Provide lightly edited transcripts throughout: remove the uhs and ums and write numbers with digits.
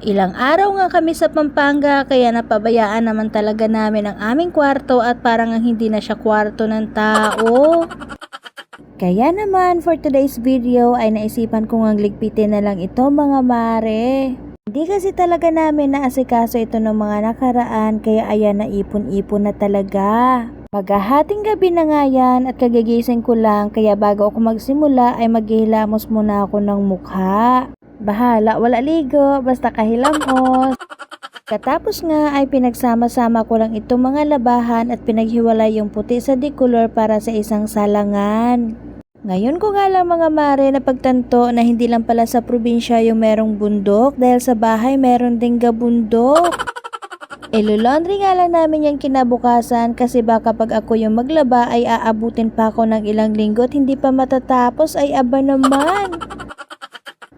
Ilang araw nga kami sa Pampanga kaya napabayaan naman talaga namin ang aming kwarto at parang ang hindi na siya kwarto ng tao. Kaya naman for today's video ay naisipan kong ang ligpitin na lang ito mga mare. Hindi kasi talaga namin naasikaso ito ng mga nakaraan kaya ayan na ipon-ipon na talaga. Maghahating gabi na nga yan at kagigising ko lang kaya bago ako magsimula ay maghihilamos muna ako ng mukha. Bahala, wala ligo, basta kahilamos. Katapos nga ay pinagsama-sama ko lang itong mga labahan at pinaghiwalay yung puti sa decolor para sa isang salangan. Ngayon ko nga lang mga mare napagtanto na hindi lang pala sa probinsya yung merong bundok dahil sa bahay meron ding gabundok. Ilulaundry nga lang namin yung kinabukasan kasi baka pag ako yung maglaba ay aabutin pa ako ng ilang linggo at hindi pa matatapos ay aba naman.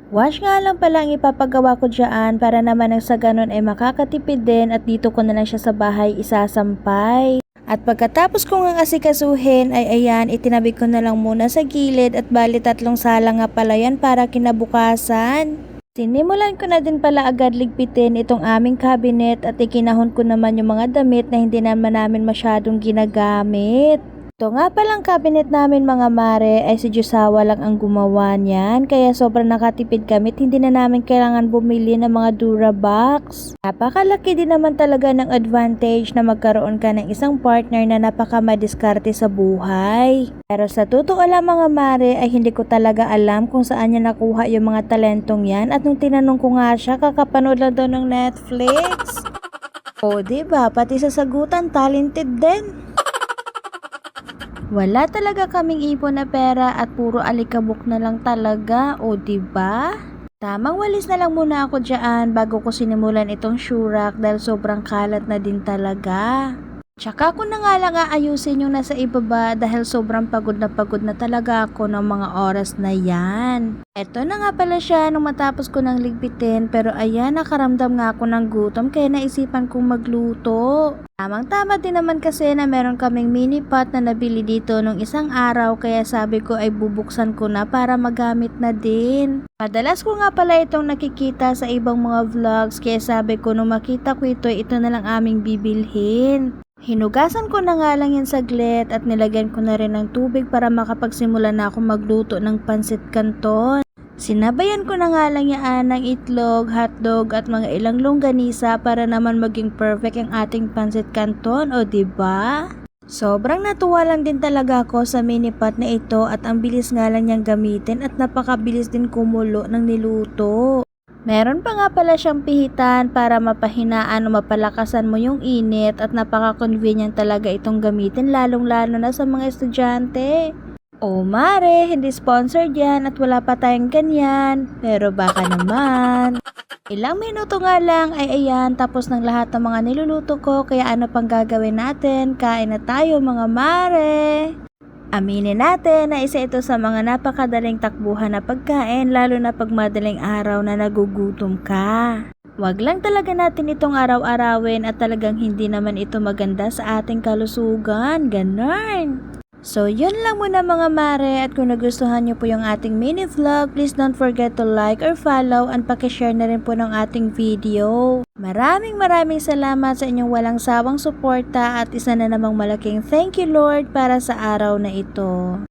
Wash nga lang pala ang ipapagawa ko dyan para naman ang sa ganun ay makakatipid din at dito ko na lang siya sa bahay isasampay. At pagkatapos kong ang asikasuhin ay ayan itinabi ko na lang muna sa gilid at bali 3 sala nga pala yan para kinabukasan. Sinimulan ko na din pala agad ligpitin itong aming cabinet at ikinahon ko naman yung mga damit na hindi naman namin masyadong ginagamit. Ito nga palang cabinet namin mga mare ay si Jusawa lang ang gumawa niyan kaya sobrang nakatipid kami at hindi na namin kailangan bumili ng mga Durabox. Napakalaki din naman talaga ng advantage na magkaroon ka ng isang partner na napaka-madiskarte sa buhay. Pero sa totoo lang mga mare ay hindi ko talaga alam kung saan niya nakuha yung mga talentong yan at nung tinanong ko nga siya kakapanood lang daw ng Netflix. O diba pati sa sagutan talented din. Wala talaga kaming ipon na pera at puro alikabok na lang talaga, o diba? Tamang walis na lang muna ako dyan bago ko sinimulan itong syurak dahil sobrang kalat na din talaga. Tsaka ko na nga lang aayusin yung nasa ibaba dahil sobrang pagod na talaga ako ng mga oras na yan. Eto na nga pala siya nung matapos ko ng ligpitin pero ayan nakaramdam nga ako ng gutom kaya naisipan kong magluto. Tamang-tama din naman kasi na meron kaming mini pot na nabili dito nung isang araw kaya sabi ko ay bubuksan ko na para magamit na din. Madalas ko nga pala itong nakikita sa ibang mga vlogs kaya sabi ko nung makita ko ito na lang aming bibilhin. Hinugasan ko na nga lang yan saglit at nilagyan ko na rin ng tubig para makapagsimula na ako magluto ng pansit canton. Sinabayan ko na nga lang yan ng itlog, hotdog at mga ilang longganisa para naman maging perfect ang ating pansit canton, o diba? Sobrang natuwa lang din talaga ako sa mini pot na ito at ang bilis nga lang niyang gamitin at napakabilis din kumulo ng niluto. Meron pa nga pala siyang pihitan para mapahinaan o mapalakasan mo yung init at napaka-convenient talaga itong gamitin lalong-lalo na sa mga estudyante. O mare, hindi sponsored yan at wala pa tayong ganyan, pero baka naman. Ilang minuto nga lang ay ayan tapos ng lahat ng mga niluluto ko kaya ano pang gagawin natin, kain na tayo mga mare. Aminin natin na isa ito sa mga napakadaling takbuhan na pagkain lalo na pag madaling araw na nagugutom ka. Wag lang talaga natin itong araw-arawin at talagang hindi naman ito maganda sa ating kalusugan, ganon. So yun lang muna mga mare at kung nagustuhan nyo po yung ating mini vlog, please don't forget to like or follow and pakishare na rin po ng ating video. Maraming salamat sa inyong walang sawang suporta at isa na namang malaking thank you Lord para sa araw na ito.